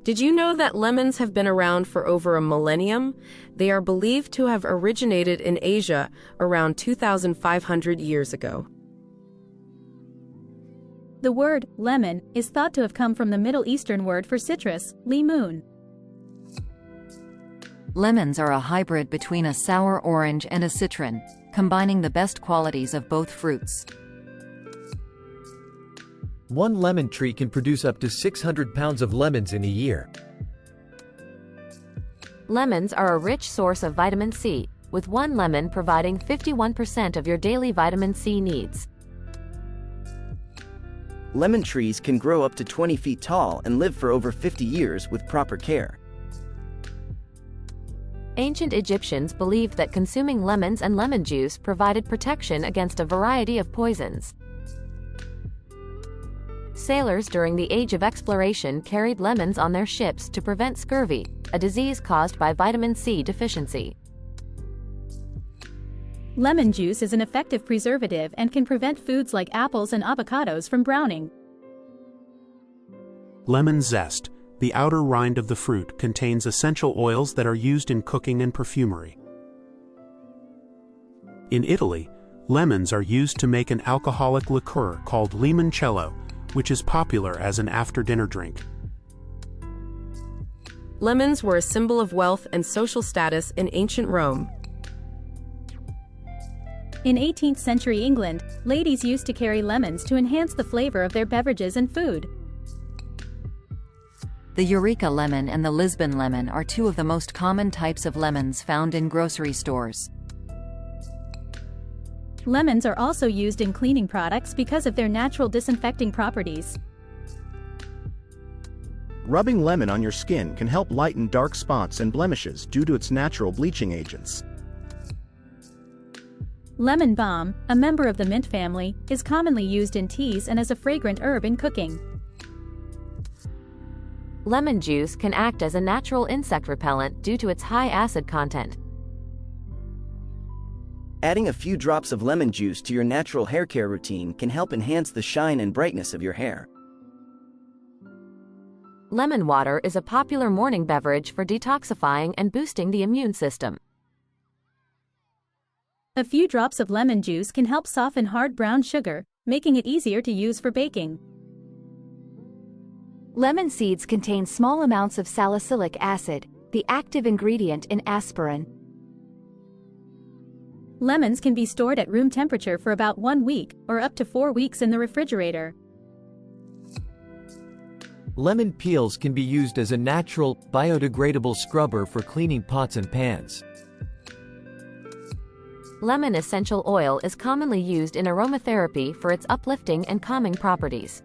Did you know that lemons have been around for over a millennium? They are believed to have originated in Asia around 2,500 years ago. The word lemon is thought to have come from the Middle Eastern word for citrus, limun. Lemons are a hybrid between a sour orange and a citron, combining the best qualities of both fruits. One lemon tree can produce up to 600 pounds of lemons in a year. Lemons are a rich source of vitamin C, with one lemon providing 51% of your daily vitamin C needs. Lemon trees can grow up to 20 feet tall and live for over 50 years with proper care. Ancient Egyptians believed that consuming lemons and lemon juice provided protection against a variety of poisons. Sailors during the Age of Exploration carried lemons on their ships to prevent scurvy, a disease caused by vitamin C deficiency. Lemon juice is an effective preservative and can prevent foods like apples and avocados from browning. Lemon zest, the outer rind of the fruit, contains essential oils that are used in cooking and perfumery. In Italy, lemons are used to make an alcoholic liqueur called limoncello, which is popular as an after-dinner drink. Lemons were a symbol of wealth and social status in ancient Rome. In 18th century England, ladies used to carry lemons to enhance the flavor of their beverages and food. The Eureka lemon and the Lisbon lemon are two of the most common types of lemons found in grocery stores. Lemons are also used in cleaning products because of their natural disinfecting properties. Rubbing lemon on your skin can help lighten dark spots and blemishes due to its natural bleaching agents. Lemon balm, a member of the mint family, is commonly used in teas and as a fragrant herb in cooking. Lemon juice can act as a natural insect repellent due to its high acid content. Adding a few drops of lemon juice to your natural hair care routine can help enhance the shine and brightness of your hair. Lemon water is a popular morning beverage for detoxifying and boosting the immune system. A few drops of lemon juice can help soften hard brown sugar, making it easier to use for baking. Lemon seeds contain small amounts of salicylic acid, the active ingredient in aspirin. Lemons can be stored at room temperature for about 1 week, or up to 4 weeks in the refrigerator. Lemon peels can be used as a natural, biodegradable scrubber for cleaning pots and pans. Lemon essential oil is commonly used in aromatherapy for its uplifting and calming properties.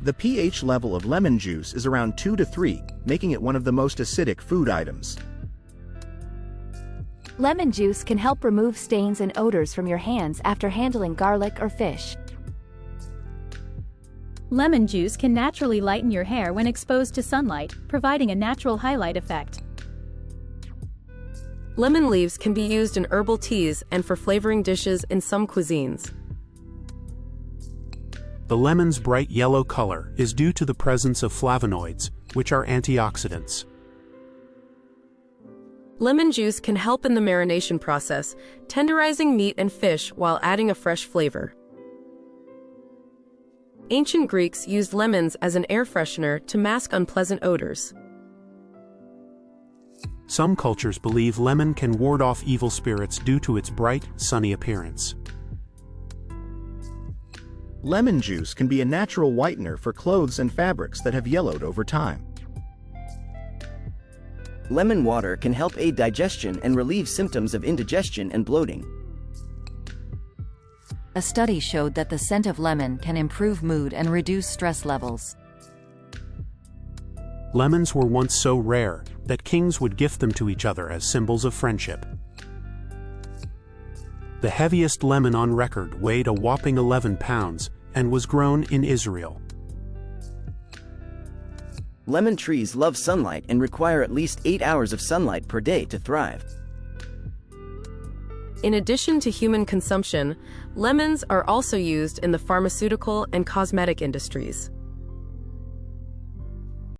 The pH level of lemon juice is around 2 to 3, making it one of the most acidic food items. Lemon juice can help remove stains and odors from your hands after handling garlic or fish. Lemon juice can naturally lighten your hair when exposed to sunlight, providing a natural highlight effect. Lemon leaves can be used in herbal teas and for flavoring dishes in some cuisines. The lemon's bright yellow color is due to the presence of flavonoids, which are antioxidants. Lemon juice can help in the marination process, tenderizing meat and fish while adding a fresh flavor. Ancient Greeks used lemons as an air freshener to mask unpleasant odors. Some cultures believe lemon can ward off evil spirits due to its bright, sunny appearance. Lemon juice can be a natural whitener for clothes and fabrics that have yellowed over time. Lemon water can help aid digestion and relieve symptoms of indigestion and bloating. A study showed that the scent of lemon can improve mood and reduce stress levels. Lemons were once so rare that kings would gift them to each other as symbols of friendship. The heaviest lemon on record weighed a whopping 11 pounds and was grown in Israel. Lemon trees love sunlight and require at least 8 hours of sunlight per day to thrive. In addition to human consumption, lemons are also used in the pharmaceutical and cosmetic industries.